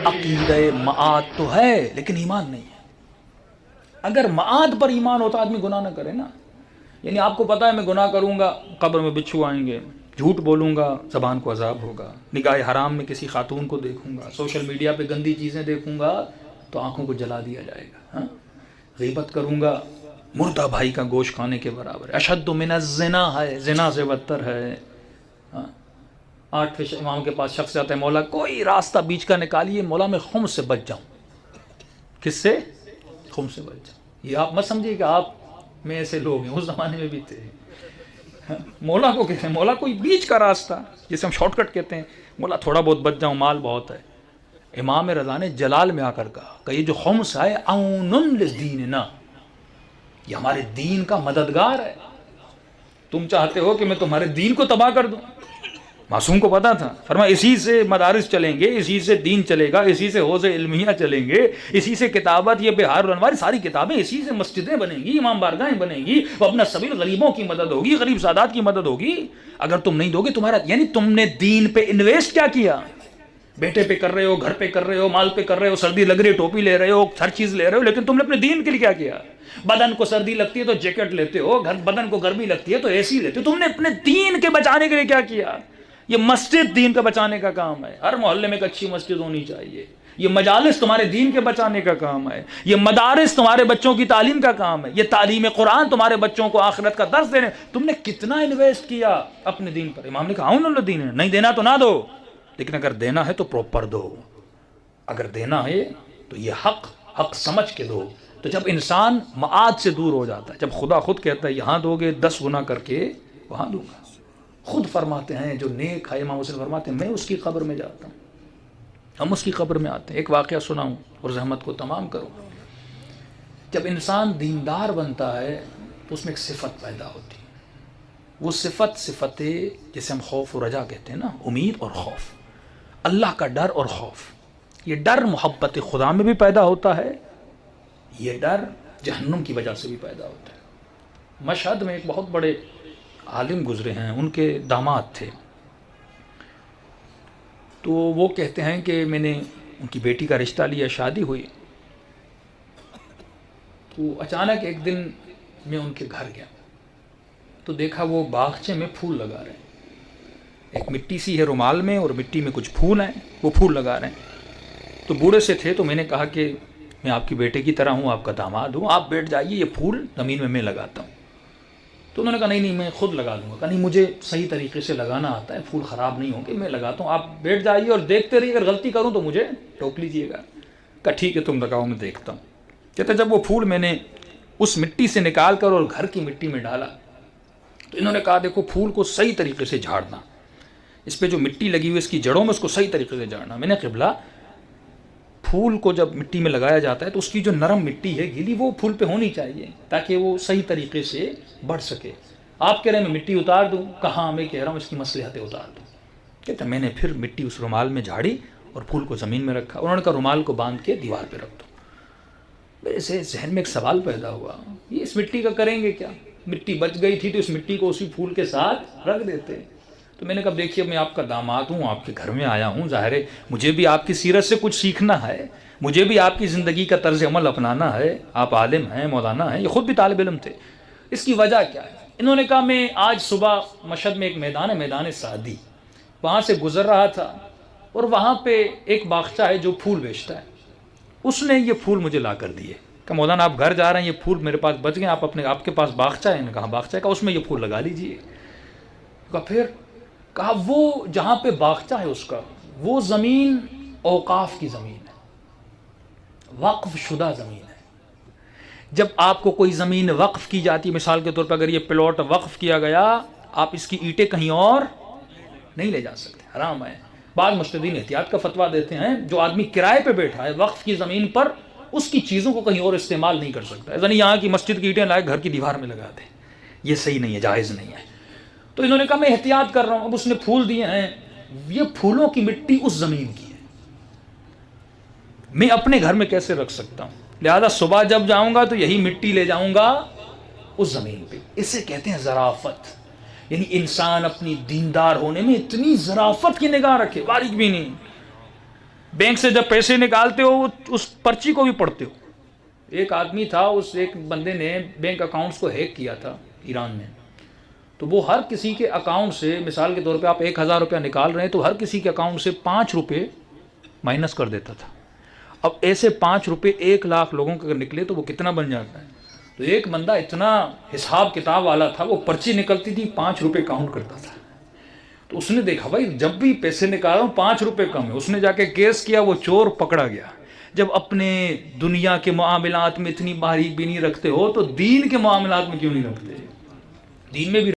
عقیدہ معاد تو ہے لیکن ایمان نہیں ہے. اگر معاد پر ایمان ہوتا آدمی گناہ نہ کرے نا. یعنی آپ کو پتا ہے میں گناہ کروں گا قبر میں بچھو آئیں گے، جھوٹ بولوں گا زبان کو عذاب ہوگا، نگاہ حرام میں کسی خاتون کو دیکھوں گا، سوشل میڈیا پہ گندی چیزیں دیکھوں گا تو آنکھوں کو جلا دیا جائے گا. غیبت کروں گا مردہ بھائی کا گوشت کھانے کے برابر، اشد من الزنا ہے، زنا سے بدتر ہے. 8 امام کے پاس شخص آتا ہے، مولا کوئی راستہ بیچ کا نکالیے، مولا میں خمس سے بچ جاؤں. کس سے؟ خمس سے بچ جاؤں. یہ آپ مت سمجھیے کہ آپ میں ایسے لوگ ہیں، اس زمانے میں بھی تھے. مولا کو کہتے ہیں مولا کوئی بیچ کا راستہ جسے ہم شارٹ کٹ کہتے ہیں، مولا تھوڑا بہت بچ جاؤں، مال بہت ہے. امام رضا نے جلال میں آ کر کہا کہ یہ جو خمس ہے اعون لدیننا، یہ ہمارے دین کا مددگار ہے. تم چاہتے ہو کہ میں تمہارے دین کو تباہ کر دوں؟ معصوم کو پتا تھا، فرمایا اسی سے مدارس چلیں گے، اسی سے دین چلے گا، اسی سے حوض علمیہ چلیں گے، اسی سے کتابت، یہ بہار الانوار ساری کتابیں، اسی سے مسجدیں بنیں گی، امام بارگاہیں بنیں گی، اپنا سبیل غریبوں کی مدد ہوگی، غریب سادات کی مدد ہوگی. اگر تم نہیں دو گے تمہارا، یعنی تم نے دین پہ انویسٹ کیا کیا؟ بیٹے پہ کر رہے ہو، گھر پہ کر رہے ہو، مال پہ کر رہے ہو، سردی لگ رہی ہے ٹوپی لے رہے ہو، ہر چیز لے رہے ہو، لیکن تم نے اپنے دین کے لیے کیا؟ بدن کو سردی لگتی ہے تو جیکٹ لیتے ہو، بدن کو گرمی لگتی ہے تو اے سی لیتے ہو. تم نے اپنے دین کے بچانے کے لیے کیا؟ یہ مسجد دین کا بچانے کا کام ہے. ہر محلے میں ایک اچھی مسجد ہونی چاہیے. یہ مجالس تمہارے دین کے بچانے کا کام ہے. یہ مدارس تمہارے بچوں کی تعلیم کا کام ہے. یہ تعلیم قرآن تمہارے بچوں کو آخرت کا درس دینے. تم نے کتنا انویسٹ کیا اپنے دین پر؟ امام نے کہا انہوں دین ہے، نہیں دینا تو نہ دو، لیکن اگر دینا ہے تو پروپر دو. اگر دینا ہے تو یہ حق سمجھ کے دو. تو جب انسان معاد سے دور ہو جاتا ہے، جب خدا خود کہتا ہے یہاں دو گے 10 گنا کر کے وہاں دوں گا. خود فرماتے ہیں جو نیک ہے، امام حسین فرماتے ہیں میں اس کی قبر میں جاتا ہوں، ہم اس کی قبر میں آتے ہیں. ایک واقعہ سناؤں اور زحمت کو تمام کروں. جب انسان دیندار بنتا ہے تو اس میں ایک صفت پیدا ہوتی ہے. وہ صفت جسے ہم خوف و رجا کہتے ہیں نا، امید اور خوف، اللہ کا ڈر اور خوف. یہ ڈر محبت خدا میں بھی پیدا ہوتا ہے، یہ ڈر جہنم کی وجہ سے بھی پیدا ہوتا ہے. مشہد میں ایک بہت بڑے عالم گزرے ہیں، ان کے داماد تھے. تو وہ کہتے ہیں کہ میں نے ان کی بیٹی کا رشتہ لیا، شادی ہوئی، تو اچانک ایک دن میں ان کے گھر گیا تو دیکھا وہ باغچے میں پھول لگا رہے ہیں. ایک مٹی سی ہے رومال میں اور مٹی میں کچھ پھول ہیں، وہ پھول لگا رہے ہیں. تو بوڑھے سے تھے تو میں نے کہا کہ میں آپ کی بیٹے کی طرح ہوں، آپ کا داماد ہوں، آپ بیٹھ جائیے، یہ پھول زمین میں لگاتا ہوں. تو انہوں نے کہا نہیں میں خود لگا دوں گا. کہا نہیں مجھے صحیح طریقے سے لگانا آتا ہے، پھول خراب نہیں ہوں گے، میں لگاتا ہوں، آپ بیٹھ جائیے اور دیکھتے رہیے، اگر غلطی کروں تو مجھے ٹوک لیجیے گا. کہا ٹھیک ہے تم لگاؤ میں دیکھتا ہوں. کہتے جب وہ پھول میں نے اس مٹی سے نکال کر اور گھر کی مٹی میں ڈالا تو انہوں نے کہا دیکھو پھول کو صحیح طریقے سے جھاڑنا، اس پہ جو مٹی لگی ہوئی اس کی جڑوں میں اس کو صحیح طریقے سے جھاڑنا. میں نے قبلہ پھول کو جب مٹی میں لگایا جاتا ہے تو اس کی جو نرم مٹی ہے گیلی وہ پھول پہ ہونی چاہیے تاکہ وہ صحیح طریقے سے بڑھ سکے. آپ کہہ رہے ہیں میں مٹی اتار دوں؟ کہاں میں کہہ رہا ہوں اس کی مصلحتیں اتار دوں. کہتے ہیں میں نے پھر مٹی اس رومال میں جھاڑی اور پھول کو زمین میں رکھا. انہوں نے کہا رومال کو باندھ کے دیوار پہ رکھ دو. میرے سے ذہن میں ایک سوال پیدا ہوا، یہ اس مٹی کا کریں گے کیا؟ مٹی بچ گئی تھی تو اس مٹی کو اسی پھول کے ساتھ رکھ دیتے. تو میں نے کہا دیکھیے میں آپ کا داماد ہوں، آپ کے گھر میں آیا ہوں، ظاہر ہے مجھے بھی آپ کی سیرت سے کچھ سیکھنا ہے، مجھے بھی آپ کی زندگی کا طرز عمل اپنانا ہے. آپ عالم ہیں، مولانا ہیں، یہ خود بھی طالب علم تھے. اس کی وجہ کیا ہے؟ انہوں نے کہا میں آج صبح مشہد میں ایک میدان ہے، میدان سعدی، وہاں سے گزر رہا تھا اور وہاں پہ ایک باغچہ ہے جو پھول بیچتا ہے، اس نے یہ پھول مجھے لا کر دیے. کہ مولانا آپ گھر جا رہے ہیں، یہ پھول میرے پاس بچ گئے، آپ کے پاس باغچہ ہے؟ کہا باغچہ ہے. کہا اس میں یہ پھول لگا لیجیے. پھر کہا وہ جہاں پہ باغچہ ہے اس کا وہ زمین اوقاف کی زمین ہے، وقف شدہ زمین ہے. جب آپ کو کوئی زمین وقف کی جاتی، مثال کے طور پر اگر یہ پلاٹ وقف کیا گیا، آپ اس کی اینٹیں کہیں اور نہیں لے جا سکتے، حرام ہے. بعض مجتہدین احتیاط کا فتویٰ دیتے ہیں جو آدمی کرائے پہ بیٹھا ہے وقف کی زمین پر، اس کی چیزوں کو کہیں اور استعمال نہیں کر سکتا. یعنی یہاں کی مسجد کی اینٹیں لائے گھر کی دیوار میں لگا دیں، یہ صحیح نہیں ہے، جائز نہیں ہے. تو انہوں نے کہا میں احتیاط کر رہا ہوں. اب اس نے پھول دیے ہیں، یہ پھولوں کی مٹی اس زمین کی ہے، میں اپنے گھر میں کیسے رکھ سکتا ہوں؟ لہذا صبح جب جاؤں گا تو یہی مٹی لے جاؤں گا اس زمین پہ. اسے کہتے ہیں ظرافت. یعنی انسان اپنی دیندار ہونے میں اتنی ظرافت کی نگاہ رکھے, باریک بھی نہیں. بینک سے جب پیسے نکالتے ہو اس پرچی کو بھی پڑھتے ہو. ایک آدمی تھا, اس ایک بندے نے بینک اکاؤنٹس کو ہیک کیا تھا ایران میں. تو وہ ہر کسی کے اکاؤنٹ سے, مثال کے طور پہ آپ 1000 روپیہ نکال رہے ہیں تو ہر کسی کے اکاؤنٹ سے 5 روپے مائنس کر دیتا تھا. اب ایسے 5 روپے 1 لاکھ لوگوں کے اگر نکلے تو وہ کتنا بن جاتا ہے. تو ایک بندہ اتنا حساب کتاب والا تھا, وہ پرچی نکلتی تھی 5 روپے کاؤنٹ کرتا تھا. تو اس نے دیکھا بھائی جب بھی پیسے نکال رہا ہوں 5 روپے کم ہے. اس نے جا کے کیس کیا, وہ چور پکڑا گیا. جب اپنے دنیا کے معاملات میں اتنی باریک بھی نہیں رکھتے ہو تو دین کے معاملات میں کیوں نہیں رکھتے؟ دین میں بھی